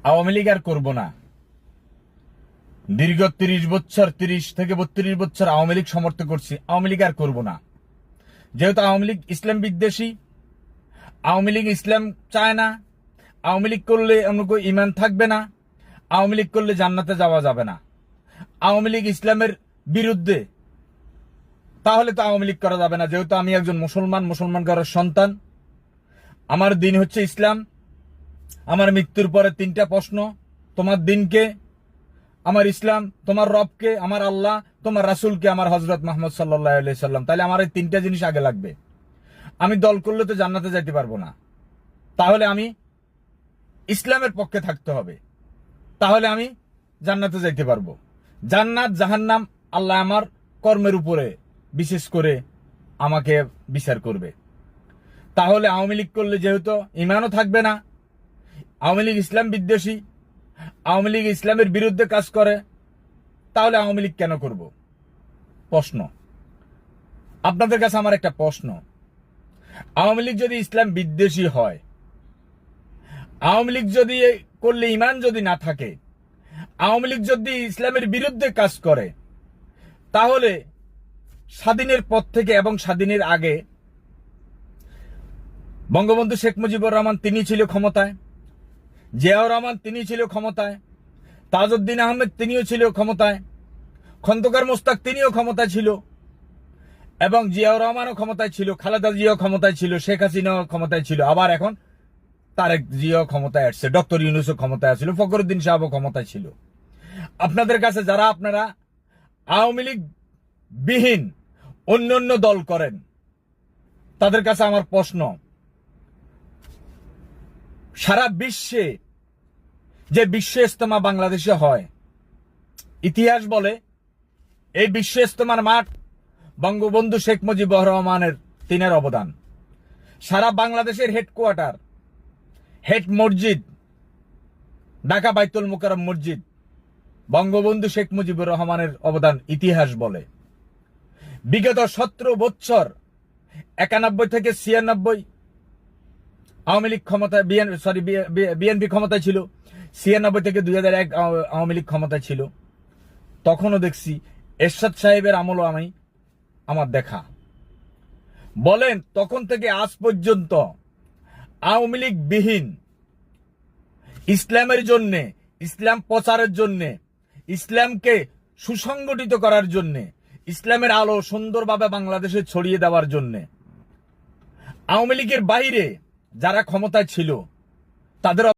আওয়ামী লীগ আর করবো না। দীর্ঘ 30 বছর, 30 থেকে 32 বছর আওয়ামী লীগ সমর্থন করছি। আওয়ামী লীগ আর করবো না, যেহেতু আওয়ামী লীগ ইসলাম বিদ্বেষী। আওয়ামী লীগ ইসলাম চায় না। আওয়ামী লীগ করলে আমাকে ইমান থাকবে না। আওয়ামী লীগ করলে জান্নাতে যাওয়া যাবে না। আওয়ামী লীগ ইসলামের বিরুদ্ধে, তাহলে তো আওয়ামী লীগ করা যাবে না। যেহেতু আমি একজন মুসলমান ঘরের সন্তান, আমার দিন হচ্ছে ইসলাম। আমার মৃত্যুর পরে 3টা প্রশ্ন: তোমার দিনকে, আমার ইসলাম, তোমার রবকে, আমার আল্লাহ, তোমার রাসূলকে, আমার হযরত মুহাম্মদ সাল্লাল্লাহু আলাইহি সাল্লাম। তাহলে আমার এই 3টা জিনিস আগে লাগবে। আমি দল করলে তো জান্নাতে যাইতে পারবো না। তাহলে আমি ইসলামের পক্ষে থাকতে হবে, তাহলে আমি জান্নাতে যাইতে পারবো। জান্নাত জাহান্নাম আল্লাহ আমার কর্মের উপরে বিশেষ করে আমাকে বিচার করবে। তাহলে আওয়ামী লীগ করলে যেহেতু ইমানও থাকবে না, আওয়ামী লীগ ইসলাম বিদ্বেষী, আওয়ামী লীগ ইসলামের বিরুদ্ধে কাজ করে, তাহলে আওয়ামী লীগ কেন করব? প্রশ্ন আপনাদের কাছে। আমার একটা প্রশ্ন: আওয়ামী লীগ যদি ইসলাম বিদ্বেষী হয়, আওয়ামী লীগ যদি করলে ইমান যদি না থাকে, আওয়ামী লীগ যদি ইসলামের বিরুদ্ধে কাজ করে, তাহলে স্বাধীনের পর থেকে এবং স্বাধীনের আগে বঙ্গবন্ধু শেখ মুজিবুর রহমান তিনি ছিল ক্ষমতায়, জিয়াউর রহমান তিনি ছিল ক্ষমতায়, তাজউদ্দিন আহমেদ তিনিও ছিল ক্ষমতায়, খন্দকার মোশতাক তিনিও ক্ষমতায় ছিল, এবং জিয়াউর রহমানও ক্ষমতায় ছিল, খালেদা জিয়াও ক্ষমতায় ছিল, শেখ হাসিনাও ক্ষমতায় ছিল, আবার এখন তারেক জিয়াও ক্ষমতায় আসছে, ডক্টর ইউনূসও ক্ষমতায় ছিল, ফখরুদ্দিন সাহেবও ক্ষমতায় ছিল। আপনাদের কাছে যারা আপনারা আওয়ামী লীগ বিহীন অন্য দল করেন, তাদের কাছে আমার প্রশ্ন: সারা বিশ্বে যে বিশ্ব ইজতেমা বাংলাদেশে হয়, ইতিহাস বলে এই বিশ্ব ইজতেমার মাঠ বঙ্গবন্ধু শেখ মুজিবুর রহমানের তিনের অবদান। সারা বাংলাদেশের হেডকোয়ার্টার, হেড মসজিদ, ঢাকা বাইতুল মোকাররম মসজিদ বঙ্গবন্ধু শেখ মুজিবুর রহমানের অবদান ইতিহাস বলে। বিগত 17 বছর 91 থেকে 96 আওয়ামী লীগ ক্ষমতায়, বিএনপি ক্ষমতায় ছিল। 96 থেকে 2001 আওয়ামী লীগ ক্ষমতায় ছিল। তখনও দেখছি, এরশাদ সাহেবের আমলও আমার দেখা। বলেন, তখন থেকে আজ পর্যন্ত আওয়ামী লীগ বিহীন ইসলামের জন্য, ইসলাম প্রচারের জন্য, ইসলামকে সুসংগঠিত করার জন্য, ইসলামের আলো সুন্দরভাবে বাংলাদেশে ছড়িয়ে দেওয়ার জন্য আওয়ামী লীগের বাইরে যারা ক্ষমতায় ছিল তাদের